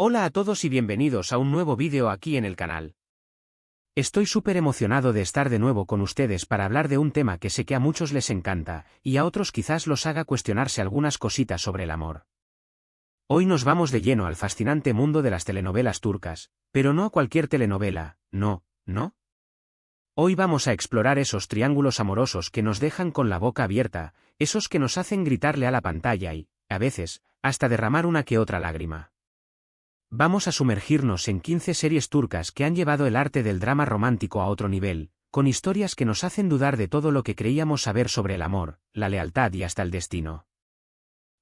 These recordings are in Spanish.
Hola a todos y bienvenidos a un nuevo vídeo aquí en el canal. Estoy súper emocionado de estar de nuevo con ustedes para hablar de un tema que sé que a muchos les encanta, y a otros quizás los haga cuestionarse algunas cositas sobre el amor. Hoy nos vamos de lleno al fascinante mundo de las telenovelas turcas, pero no a cualquier telenovela, no. Hoy vamos a explorar esos triángulos amorosos que nos dejan con la boca abierta, esos que nos hacen gritarle a la pantalla y, a veces, hasta derramar una que otra lágrima. Vamos a sumergirnos en 15 series turcas que han llevado el arte del drama romántico a otro nivel, con historias que nos hacen dudar de todo lo que creíamos saber sobre el amor, la lealtad y hasta el destino.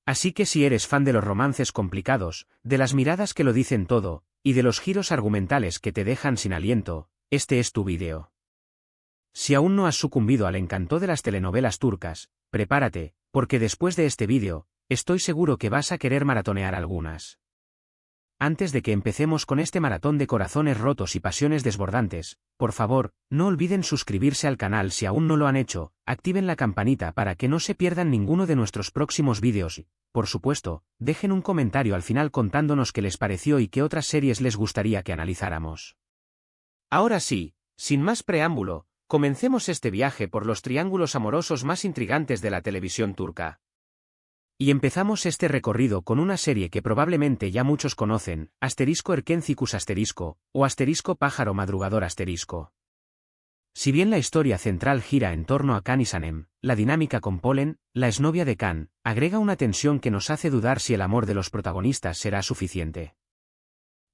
Así que si eres fan de los romances complicados, de las miradas que lo dicen todo, y de los giros argumentales que te dejan sin aliento, este es tu vídeo. Si aún no has sucumbido al encanto de las telenovelas turcas, prepárate, porque después de este vídeo, estoy seguro que vas a querer maratonear algunas. Antes de que empecemos con este maratón de corazones rotos y pasiones desbordantes, por favor, no olviden suscribirse al canal si aún no lo han hecho, activen la campanita para que no se pierdan ninguno de nuestros próximos vídeos y, por supuesto, dejen un comentario al final contándonos qué les pareció y qué otras series les gustaría que analizáramos. Ahora sí, sin más preámbulo, comencemos este viaje por los triángulos amorosos más intrigantes de la televisión turca. Y empezamos este recorrido con una serie que probablemente ya muchos conocen, *Erkencikus*, o *Pájaro madrugador*. Si bien la historia central gira en torno a Can y Sanem, la dinámica con Polen, la exnovia de Can, agrega una tensión que nos hace dudar si el amor de los protagonistas será suficiente.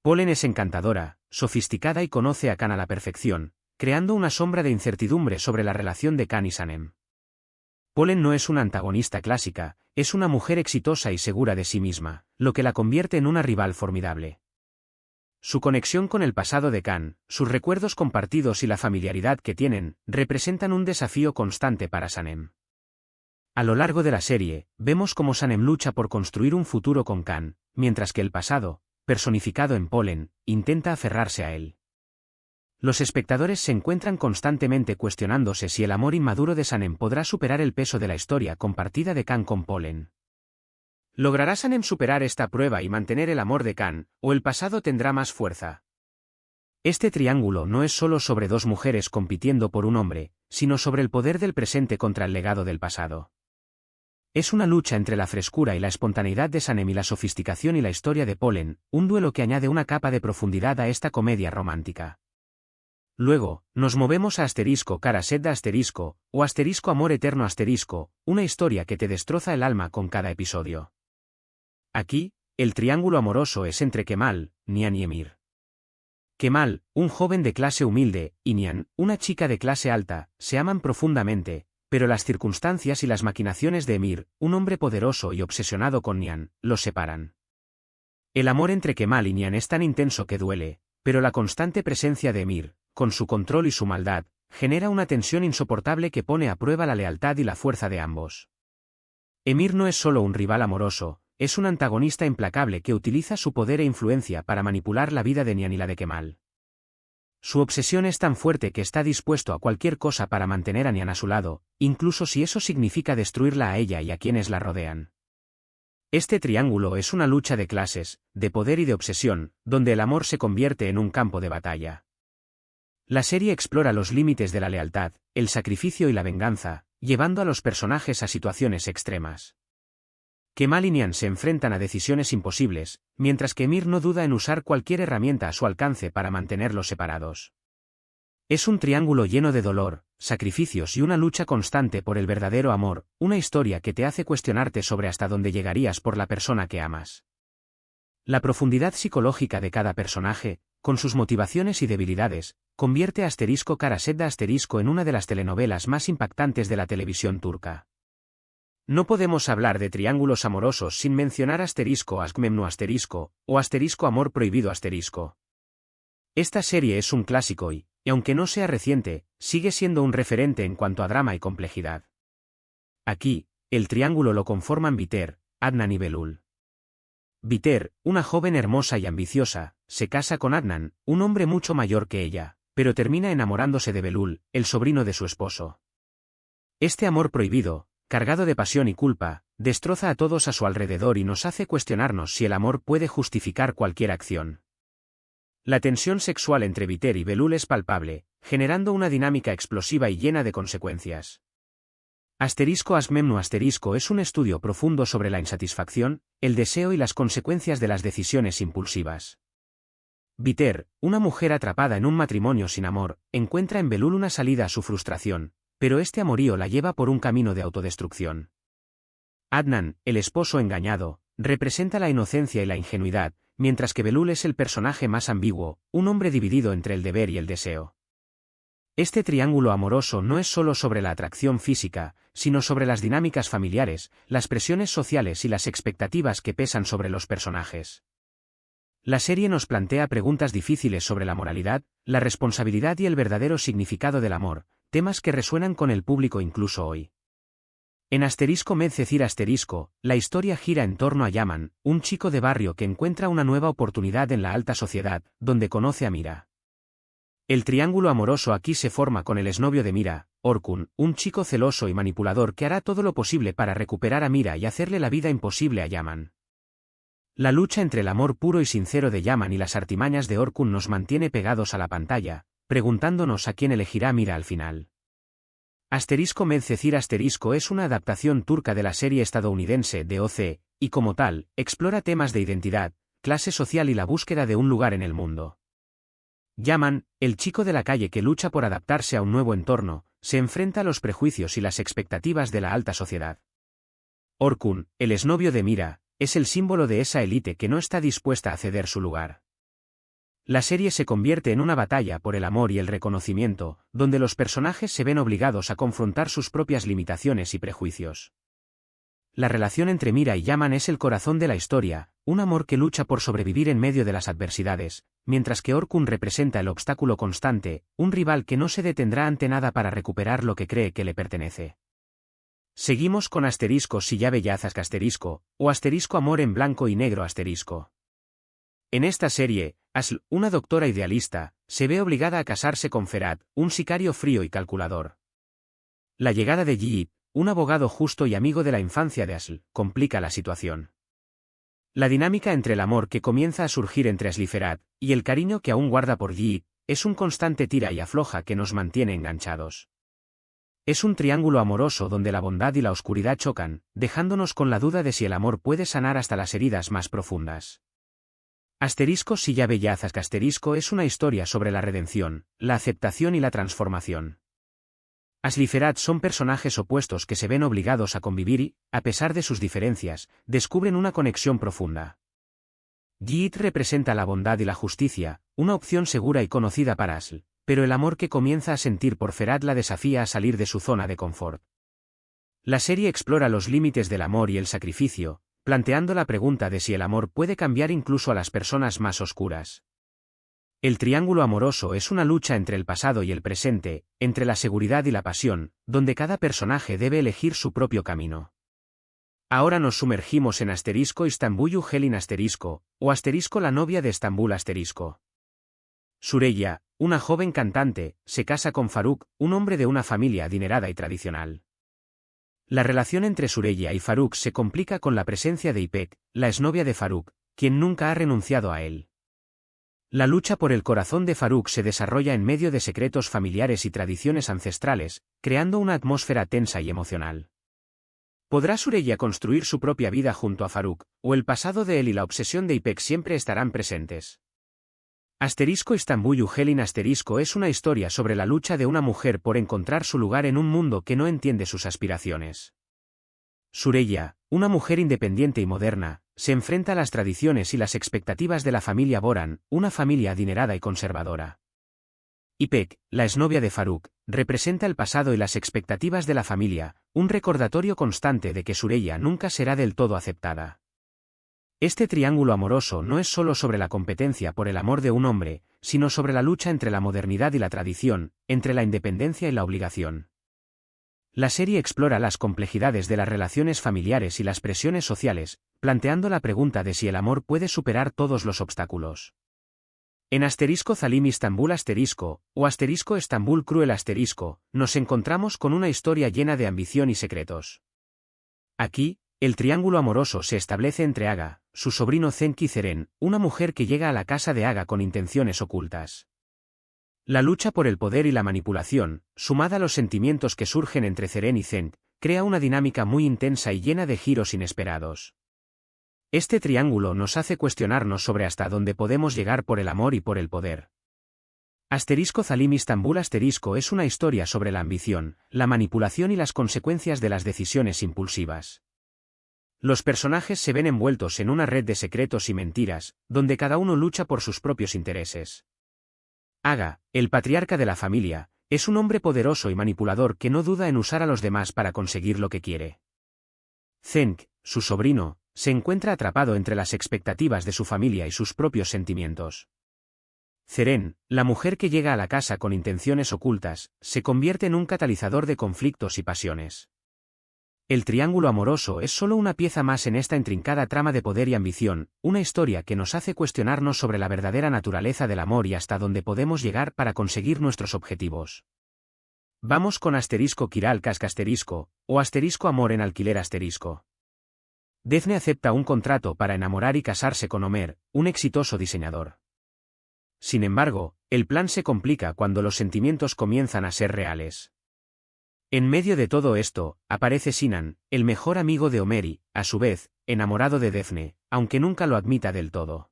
Polen es encantadora, sofisticada y conoce a Can a la perfección, creando una sombra de incertidumbre sobre la relación de Can y Sanem. Polen no es una antagonista clásica, es una mujer exitosa y segura de sí misma, lo que la convierte en una rival formidable. Su conexión con el pasado de Can, sus recuerdos compartidos y la familiaridad que tienen, representan un desafío constante para Sanem. A lo largo de la serie, vemos cómo Sanem lucha por construir un futuro con Can, mientras que el pasado, personificado en Polen, intenta aferrarse a él. Los espectadores se encuentran constantemente cuestionándose si el amor inmaduro de Sanem podrá superar el peso de la historia compartida de Can con Polen. ¿Logrará Sanem superar esta prueba y mantener el amor de Can, o el pasado tendrá más fuerza? Este triángulo no es solo sobre dos mujeres compitiendo por un hombre, sino sobre el poder del presente contra el legado del pasado. Es una lucha entre la frescura y la espontaneidad de Sanem y la sofisticación y la historia de Polen, un duelo que añade una capa de profundidad a esta comedia romántica. Luego, nos movemos a *Kara Sedda*, o *Amor eterno*, una historia que te destroza el alma con cada episodio. Aquí, el triángulo amoroso es entre Kemal, Nihan y Emir. Kemal, un joven de clase humilde, y Nihan, una chica de clase alta, se aman profundamente, pero las circunstancias y las maquinaciones de Emir, un hombre poderoso y obsesionado con Nihan, los separan. El amor entre Kemal y Nihan es tan intenso que duele, pero la constante presencia de Emir, con su control y su maldad, genera una tensión insoportable que pone a prueba la lealtad y la fuerza de ambos. Emir no es solo un rival amoroso, es un antagonista implacable que utiliza su poder e influencia para manipular la vida de Nihan y la de Kemal. Su obsesión es tan fuerte que está dispuesto a cualquier cosa para mantener a Nihan a su lado, incluso si eso significa destruirla a ella y a quienes la rodean. Este triángulo es una lucha de clases, de poder y de obsesión, donde el amor se convierte en un campo de batalla. La serie explora los límites de la lealtad, el sacrificio y la venganza, llevando a los personajes a situaciones extremas. Kemal y Nihan se enfrentan a decisiones imposibles, mientras que Emir no duda en usar cualquier herramienta a su alcance para mantenerlos separados. Es un triángulo lleno de dolor, sacrificios y una lucha constante por el verdadero amor, una historia que te hace cuestionarte sobre hasta dónde llegarías por la persona que amas. La profundidad psicológica de cada personaje, con sus motivaciones y debilidades, convierte a *Kara Sedda* en una de las telenovelas más impactantes de la televisión turca. No podemos hablar de triángulos amorosos sin mencionar *Aşk Memnu*, o *Amor prohibido*. Esta serie es un clásico y, aunque no sea reciente, sigue siendo un referente en cuanto a drama y complejidad. Aquí, el triángulo lo conforman Biter, Adnan y Belul. Biter, una joven hermosa y ambiciosa, se casa con Adnan, un hombre mucho mayor que ella, pero termina enamorándose de Belul, el sobrino de su esposo. Este amor prohibido, cargado de pasión y culpa, destroza a todos a su alrededor y nos hace cuestionarnos si el amor puede justificar cualquier acción. La tensión sexual entre Viter y Belul es palpable, generando una dinámica explosiva y llena de consecuencias. *Asmemnu* es un estudio profundo sobre la insatisfacción, el deseo y las consecuencias de las decisiones impulsivas. Viter, una mujer atrapada en un matrimonio sin amor, encuentra en Belul una salida a su frustración, pero este amorío la lleva por un camino de autodestrucción. Adnan, el esposo engañado, representa la inocencia y la ingenuidad, mientras que Belul es el personaje más ambiguo, un hombre dividido entre el deber y el deseo. Este triángulo amoroso no es solo sobre la atracción física, sino sobre las dinámicas familiares, las presiones sociales y las expectativas que pesan sobre los personajes. La serie nos plantea preguntas difíciles sobre la moralidad, la responsabilidad y el verdadero significado del amor, temas que resuenan con el público incluso hoy. En *Medcezir*, la historia gira en torno a Yaman, un chico de barrio que encuentra una nueva oportunidad en la alta sociedad, donde conoce a Mira. El triángulo amoroso aquí se forma con el exnovio de Mira, Orkun, un chico celoso y manipulador que hará todo lo posible para recuperar a Mira y hacerle la vida imposible a Yaman. La lucha entre el amor puro y sincero de Yaman y las artimañas de Orkun nos mantiene pegados a la pantalla, preguntándonos a quién elegirá Mira al final. *Medcezir* es una adaptación turca de la serie estadounidense de OC, y como tal, explora temas de identidad, clase social y la búsqueda de un lugar en el mundo. Yaman, el chico de la calle que lucha por adaptarse a un nuevo entorno, se enfrenta a los prejuicios y las expectativas de la alta sociedad. Orkun, el exnovio de Mira, es el símbolo de esa élite que no está dispuesta a ceder su lugar. La serie se convierte en una batalla por el amor y el reconocimiento, donde los personajes se ven obligados a confrontar sus propias limitaciones y prejuicios. La relación entre Mira y Yaman es el corazón de la historia, un amor que lucha por sobrevivir en medio de las adversidades, mientras que Orkun representa el obstáculo constante, un rival que no se detendrá ante nada para recuperar lo que cree que le pertenece. Seguimos con *Si llave yazas o *Amor en blanco y negro *. En esta serie, Asl, una doctora idealista, se ve obligada a casarse con Ferhat, un sicario frío y calculador. La llegada de Yiğit, un abogado justo y amigo de la infancia de Asl, complica la situación. La dinámica entre el amor que comienza a surgir entre Asl y Ferhat, y el cariño que aún guarda por Yiğit, es un constante tira y afloja que nos mantiene enganchados. Es un triángulo amoroso donde la bondad y la oscuridad chocan, dejándonos con la duda de si el amor puede sanar hasta las heridas más profundas. *Si llave yazas* es una historia sobre la redención, la aceptación y la transformación. Asl y Ferhat son personajes opuestos que se ven obligados a convivir y, a pesar de sus diferencias, descubren una conexión profunda. Yiğit representa la bondad y la justicia, una opción segura y conocida para Asl, pero el amor que comienza a sentir por Ferhat la desafía a salir de su zona de confort. La serie explora los límites del amor y el sacrificio, planteando la pregunta de si el amor puede cambiar incluso a las personas más oscuras. El triángulo amoroso es una lucha entre el pasado y el presente, entre la seguridad y la pasión, donde cada personaje debe elegir su propio camino. Ahora nos sumergimos en *Istanbul'u Helin*, o la novia de Estambul*. Süreyya, una joven cantante, se casa con Faruk, un hombre de una familia adinerada y tradicional. La relación entre Süreyya y Faruk se complica con la presencia de İpek, la exnovia de Faruk, quien nunca ha renunciado a él. La lucha por el corazón de Faruk se desarrolla en medio de secretos familiares y tradiciones ancestrales, creando una atmósfera tensa y emocional. ¿Podrá Süreyya construir su propia vida junto a Faruk, o el pasado de él y la obsesión de İpek siempre estarán presentes? *Istanbul'u Helin* es una historia sobre la lucha de una mujer por encontrar su lugar en un mundo que no entiende sus aspiraciones. Süreyya, una mujer independiente y moderna, se enfrenta a las tradiciones y las expectativas de la familia Boran, una familia adinerada y conservadora. İpek, la exnovia de Faruk, representa el pasado y las expectativas de la familia, un recordatorio constante de que Süreyya nunca será del todo aceptada. Este triángulo amoroso no es solo sobre la competencia por el amor de un hombre, sino sobre la lucha entre la modernidad y la tradición, entre la independencia y la obligación. La serie explora las complejidades de las relaciones familiares y las presiones sociales, planteando la pregunta de si el amor puede superar todos los obstáculos. En *Zalim Istanbul*, o *Estambul Cruel*, nos encontramos con una historia llena de ambición y secretos. Aquí, el triángulo amoroso se establece entre Aga, su sobrino Zenki y Zeren, una mujer que llega a la casa de Aga con intenciones ocultas. La lucha por el poder y la manipulación, sumada a los sentimientos que surgen entre Zeren y Zenk, crea una dinámica muy intensa y llena de giros inesperados. Este triángulo nos hace cuestionarnos sobre hasta dónde podemos llegar por el amor y por el poder. Zalim Istambul es una historia sobre la ambición, la manipulación y las consecuencias de las decisiones impulsivas. Los personajes se ven envueltos en una red de secretos y mentiras, donde cada uno lucha por sus propios intereses. Aga, el patriarca de la familia, es un hombre poderoso y manipulador que no duda en usar a los demás para conseguir lo que quiere. Zenk, su sobrino, se encuentra atrapado entre las expectativas de su familia y sus propios sentimientos. Zeren, la mujer que llega a la casa con intenciones ocultas, se convierte en un catalizador de conflictos y pasiones. El triángulo amoroso es solo una pieza más en esta intrincada trama de poder y ambición, una historia que nos hace cuestionarnos sobre la verdadera naturaleza del amor y hasta dónde podemos llegar para conseguir nuestros objetivos. Vamos con Kiral Casca o Amor en alquiler Defne acepta un contrato para enamorar y casarse con Omer, un exitoso diseñador. Sin embargo, el plan se complica cuando los sentimientos comienzan a ser reales. En medio de todo esto, aparece Sinan, el mejor amigo de Omer y, a su vez, enamorado de Defne, aunque nunca lo admita del todo.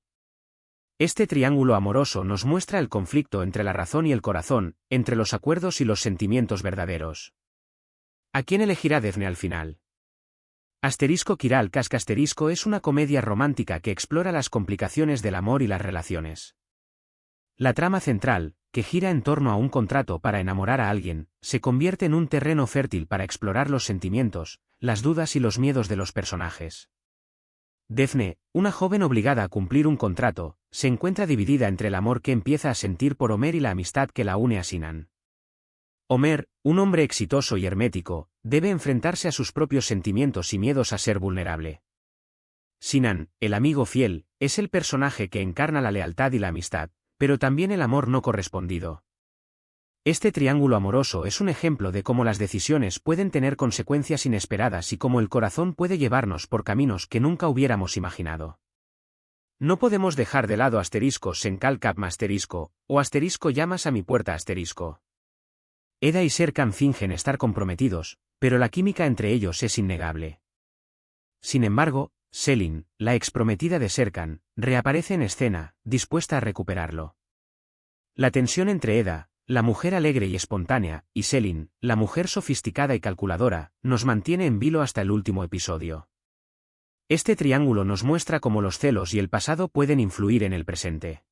Este triángulo amoroso nos muestra el conflicto entre la razón y el corazón, entre los acuerdos y los sentimientos verdaderos. ¿A quién elegirá Defne al final? Kiral Casca es una comedia romántica que explora las complicaciones del amor y las relaciones. La trama central, que gira en torno a un contrato para enamorar a alguien, se convierte en un terreno fértil para explorar los sentimientos, las dudas y los miedos de los personajes. Defne, una joven obligada a cumplir un contrato, se encuentra dividida entre el amor que empieza a sentir por Omer y la amistad que la une a Sinan. Omer, un hombre exitoso y hermético, debe enfrentarse a sus propios sentimientos y miedos a ser vulnerable. Sinan, el amigo fiel, es el personaje que encarna la lealtad y la amistad, pero también el amor no correspondido. Este triángulo amoroso es un ejemplo de cómo las decisiones pueden tener consecuencias inesperadas y cómo el corazón puede llevarnos por caminos que nunca hubiéramos imaginado. No podemos dejar de lado Senkal Kapma o llamas a mi puerta . Eda y Serkan fingen estar comprometidos, pero la química entre ellos es innegable. Sin embargo, Selin, la exprometida de Serkan, reaparece en escena, dispuesta a recuperarlo. La tensión entre Eda, la mujer alegre y espontánea, y Selin, la mujer sofisticada y calculadora, nos mantiene en vilo hasta el último episodio. Este triángulo nos muestra cómo los celos y el pasado pueden influir en el presente.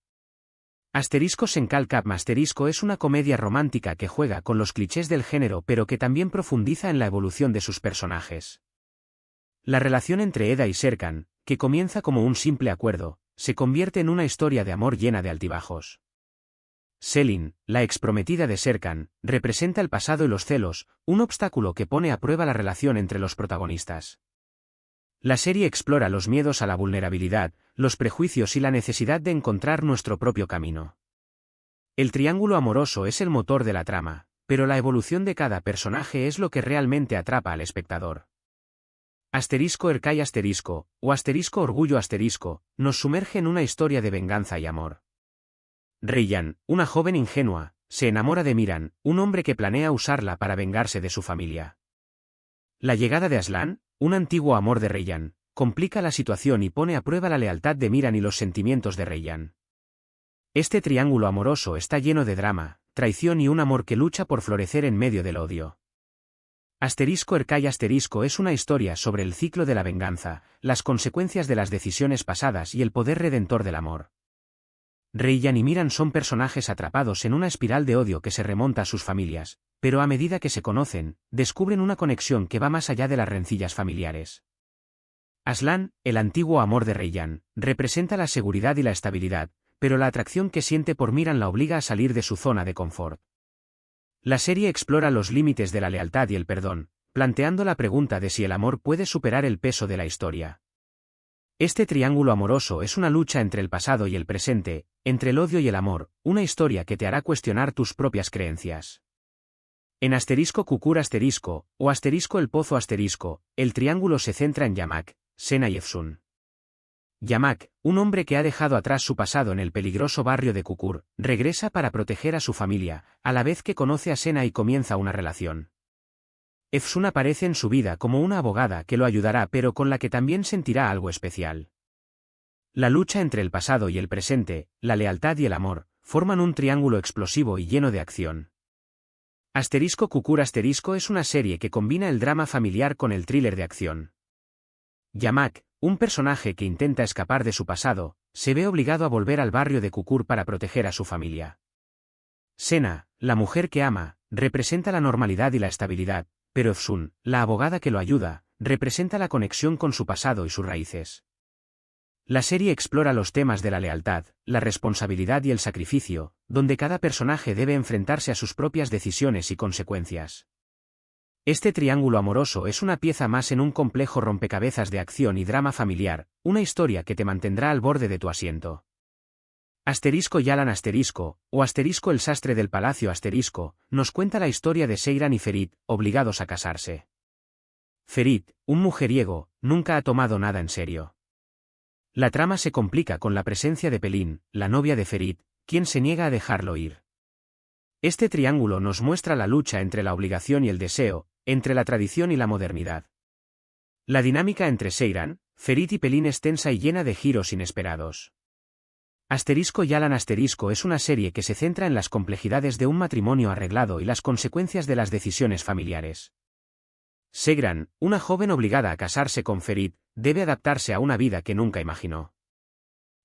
Senkal Kapma es una comedia romántica que juega con los clichés del género pero que también profundiza en la evolución de sus personajes. La relación entre Eda y Serkan, que comienza como un simple acuerdo, se convierte en una historia de amor llena de altibajos. Selin, la exprometida de Serkan, representa el pasado y los celos, un obstáculo que pone a prueba la relación entre los protagonistas. La serie explora los miedos a la vulnerabilidad, los prejuicios y la necesidad de encontrar nuestro propio camino. El triángulo amoroso es el motor de la trama, pero la evolución de cada personaje es lo que realmente atrapa al espectador. Erkai o Orgullo nos sumerge en una historia de venganza y amor. Reyyan, una joven ingenua, se enamora de Miran, un hombre que planea usarla para vengarse de su familia. La llegada de Aslan, un antiguo amor de Reyyan, complica la situación y pone a prueba la lealtad de Miran y los sentimientos de Reyyan. Este triángulo amoroso está lleno de drama, traición y un amor que lucha por florecer en medio del odio. Erkai es una historia sobre el ciclo de la venganza, las consecuencias de las decisiones pasadas y el poder redentor del amor. Reyyan y Miran son personajes atrapados en una espiral de odio que se remonta a sus familias, pero a medida que se conocen, descubren una conexión que va más allá de las rencillas familiares. Aslan, el antiguo amor de Reyyan, representa la seguridad y la estabilidad, pero la atracción que siente por Miran la obliga a salir de su zona de confort. La serie explora los límites de la lealtad y el perdón, planteando la pregunta de si el amor puede superar el peso de la historia. Este triángulo amoroso es una lucha entre el pasado y el presente, entre el odio y el amor, una historia que te hará cuestionar tus propias creencias. En asterisco Kukur asterisco, o asterisco el pozo asterisco, el triángulo se centra en Yamak, Sena y Efsun. Yamak, un hombre que ha dejado atrás su pasado en el peligroso barrio de Kukur, regresa para proteger a su familia, a la vez que conoce a Sena y comienza una relación. Efsun aparece en su vida como una abogada que lo ayudará pero con la que también sentirá algo especial. La lucha entre el pasado y el presente, la lealtad y el amor, forman un triángulo explosivo y lleno de acción. Asterisco Kukur asterisco es una serie que combina el drama familiar con el thriller de acción. Yamak, un personaje que intenta escapar de su pasado, se ve obligado a volver al barrio de Kukur para proteger a su familia. Sena, la mujer que ama, representa la normalidad y la estabilidad, pero Efsun, la abogada que lo ayuda, representa la conexión con su pasado y sus raíces. La serie explora los temas de la lealtad, la responsabilidad y el sacrificio, donde cada personaje debe enfrentarse a sus propias decisiones y consecuencias. Este triángulo amoroso es una pieza más en un complejo rompecabezas de acción y drama familiar, una historia que te mantendrá al borde de tu asiento. Asterisco Yalan asterisco, o asterisco el sastre del palacio asterisco, nos cuenta la historia de Seyran y Ferit, obligados a casarse. Ferit, un mujeriego, nunca ha tomado nada en serio. La trama se complica con la presencia de Pelin, la novia de Ferit, quien se niega a dejarlo ir. Este triángulo nos muestra la lucha entre la obligación y el deseo, entre la tradición y la modernidad. La dinámica entre Seyran, Ferit y Pelin es tensa y llena de giros inesperados. Asterisco Yalan asterisco es una serie que se centra en las complejidades de un matrimonio arreglado y las consecuencias de las decisiones familiares. Seyran, una joven obligada a casarse con Ferit, debe adaptarse a una vida que nunca imaginó.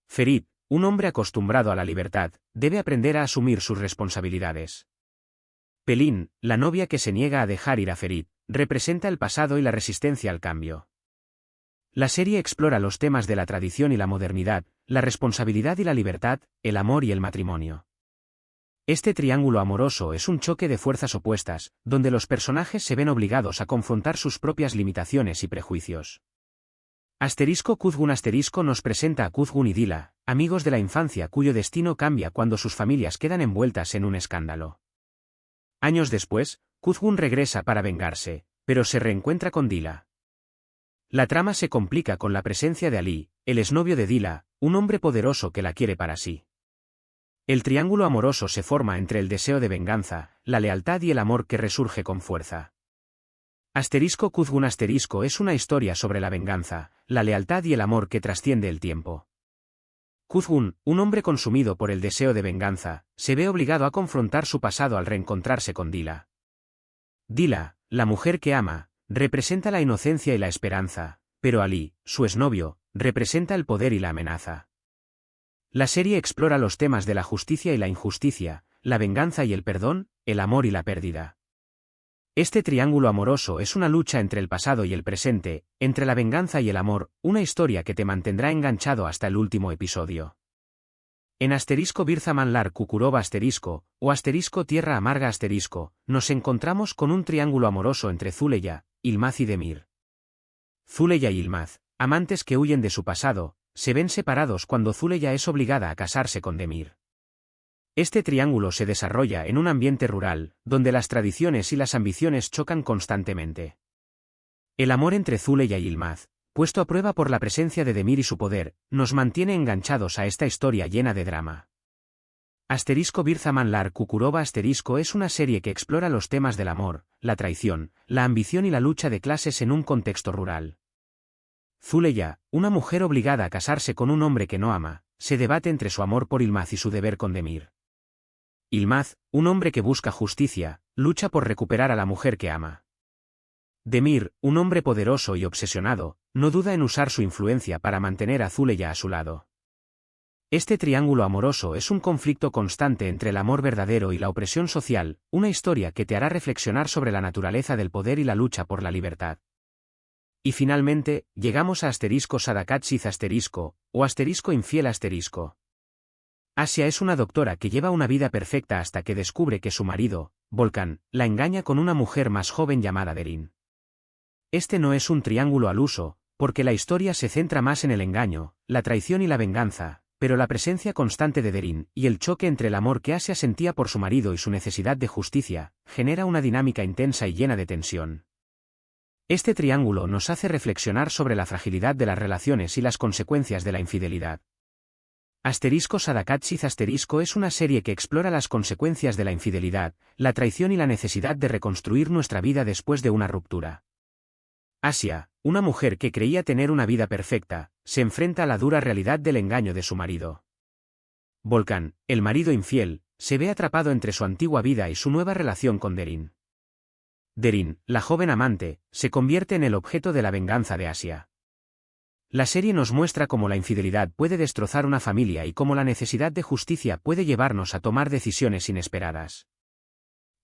Ferit, un hombre acostumbrado a la libertad, debe aprender a asumir sus responsabilidades. Pelin, la novia que se niega a dejar ir a Ferit, representa el pasado y la resistencia al cambio. La serie explora los temas de la tradición y la modernidad, la responsabilidad y la libertad, el amor y el matrimonio. Este triángulo amoroso es un choque de fuerzas opuestas, donde los personajes se ven obligados a confrontar sus propias limitaciones y prejuicios. Asterisco Kuzgun asterisco nos presenta a Kuzgun y Dila, amigos de la infancia cuyo destino cambia cuando sus familias quedan envueltas en un escándalo. Años después, Kuzgun regresa para vengarse, pero se reencuentra con Dila. La trama se complica con la presencia de Ali, el exnovio de Dila, un hombre poderoso que la quiere para sí. El triángulo amoroso se forma entre el deseo de venganza, la lealtad y el amor que resurge con fuerza. Asterisco Kuzgun asterisco es una historia sobre la venganza, la lealtad y el amor que trasciende el tiempo. Kuzgun, un hombre consumido por el deseo de venganza, se ve obligado a confrontar su pasado al reencontrarse con Dila. Dila, la mujer que ama, representa la inocencia y la esperanza, pero Ali, su exnovio, representa el poder y la amenaza. La serie explora los temas de la justicia y la injusticia, la venganza y el perdón, el amor y la pérdida. Este triángulo amoroso es una lucha entre el pasado y el presente, entre la venganza y el amor, una historia que te mantendrá enganchado hasta el último episodio. En asterisco Birzamanlar Kukurova asterisco, o asterisco Tierra Amarga asterisco, nos encontramos con un triángulo amoroso entre Zuleya, Yılmaz y Demir. Zuleya y Yılmaz, amantes que huyen de su pasado, se ven separados cuando Zuleya es obligada a casarse con Demir. Este triángulo se desarrolla en un ambiente rural, donde las tradiciones y las ambiciones chocan constantemente. El amor entre Zuleya y Yılmaz, puesto a prueba por la presencia de Demir y su poder, nos mantiene enganchados a esta historia llena de drama. Asterisco Birzamanlar Kukurova asterisco es una serie que explora los temas del amor, la traición, la ambición y la lucha de clases en un contexto rural. Zuleya, una mujer obligada a casarse con un hombre que no ama, se debate entre su amor por Yılmaz y su deber con Demir. Yılmaz, un hombre que busca justicia, lucha por recuperar a la mujer que ama. Demir, un hombre poderoso y obsesionado, no duda en usar su influencia para mantener a Zuleya a su lado. Este triángulo amoroso es un conflicto constante entre el amor verdadero y la opresión social, una historia que te hará reflexionar sobre la naturaleza del poder y la lucha por la libertad. Y finalmente, llegamos a asterisco Sadakatsiz asterisco, o asterisco infiel asterisco. Asia es una doctora que lleva una vida perfecta hasta que descubre que su marido, Volkan, la engaña con una mujer más joven llamada Derin. Este no es un triángulo al uso, porque la historia se centra más en el engaño, la traición y la venganza, pero la presencia constante de Derin y el choque entre el amor que Asia sentía por su marido y su necesidad de justicia, genera una dinámica intensa y llena de tensión. Este triángulo nos hace reflexionar sobre la fragilidad de las relaciones y las consecuencias de la infidelidad. Sadakatsiz es una serie que explora las consecuencias de la infidelidad, la traición y la necesidad de reconstruir nuestra vida después de una ruptura. Asia, una mujer que creía tener una vida perfecta, se enfrenta a la dura realidad del engaño de su marido. Volkan, el marido infiel, se ve atrapado entre su antigua vida y su nueva relación con Derin. Derin, la joven amante, se convierte en el objeto de la venganza de Asia. La serie nos muestra cómo la infidelidad puede destrozar una familia y cómo la necesidad de justicia puede llevarnos a tomar decisiones inesperadas.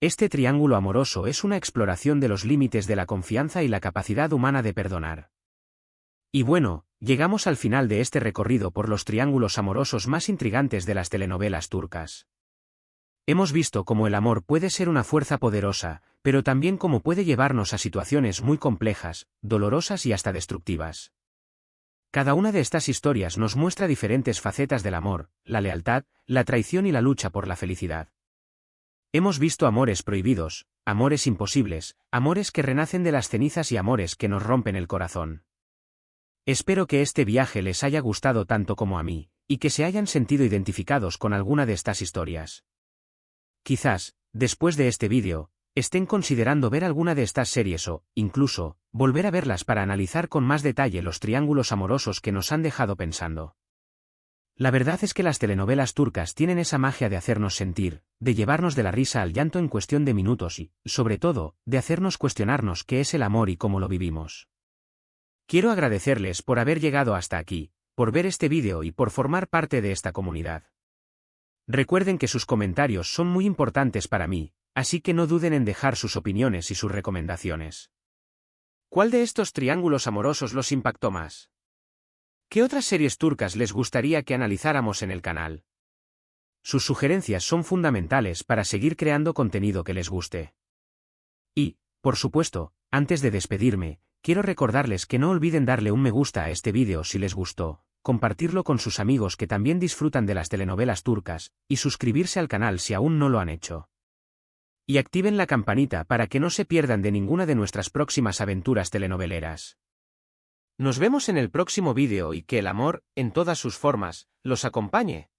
Este triángulo amoroso es una exploración de los límites de la confianza y la capacidad humana de perdonar. Y bueno, llegamos al final de este recorrido por los triángulos amorosos más intrigantes de las telenovelas turcas. Hemos visto cómo el amor puede ser una fuerza poderosa, pero también cómo puede llevarnos a situaciones muy complejas, dolorosas y hasta destructivas. Cada una de estas historias nos muestra diferentes facetas del amor, la lealtad, la traición y la lucha por la felicidad. Hemos visto amores prohibidos, amores imposibles, amores que renacen de las cenizas y amores que nos rompen el corazón. Espero que este viaje les haya gustado tanto como a mí, y que se hayan sentido identificados con alguna de estas historias. Quizás, después de este vídeo, estén considerando ver alguna de estas series o, incluso, volver a verlas para analizar con más detalle los triángulos amorosos que nos han dejado pensando. La verdad es que las telenovelas turcas tienen esa magia de hacernos sentir, de llevarnos de la risa al llanto en cuestión de minutos y, sobre todo, de hacernos cuestionarnos qué es el amor y cómo lo vivimos. Quiero agradecerles por haber llegado hasta aquí, por ver este vídeo y por formar parte de esta comunidad. Recuerden que sus comentarios son muy importantes para mí, así que no duden en dejar sus opiniones y sus recomendaciones. ¿Cuál de estos triángulos amorosos los impactó más? ¿Qué otras series turcas les gustaría que analizáramos en el canal? Sus sugerencias son fundamentales para seguir creando contenido que les guste. Y, por supuesto, antes de despedirme, quiero recordarles que no olviden darle un me gusta a este vídeo si les gustó, compartirlo con sus amigos que también disfrutan de las telenovelas turcas, y suscribirse al canal si aún no lo han hecho. Y activen la campanita para que no se pierdan de ninguna de nuestras próximas aventuras telenoveleras. Nos vemos en el próximo vídeo y que el amor, en todas sus formas, los acompañe.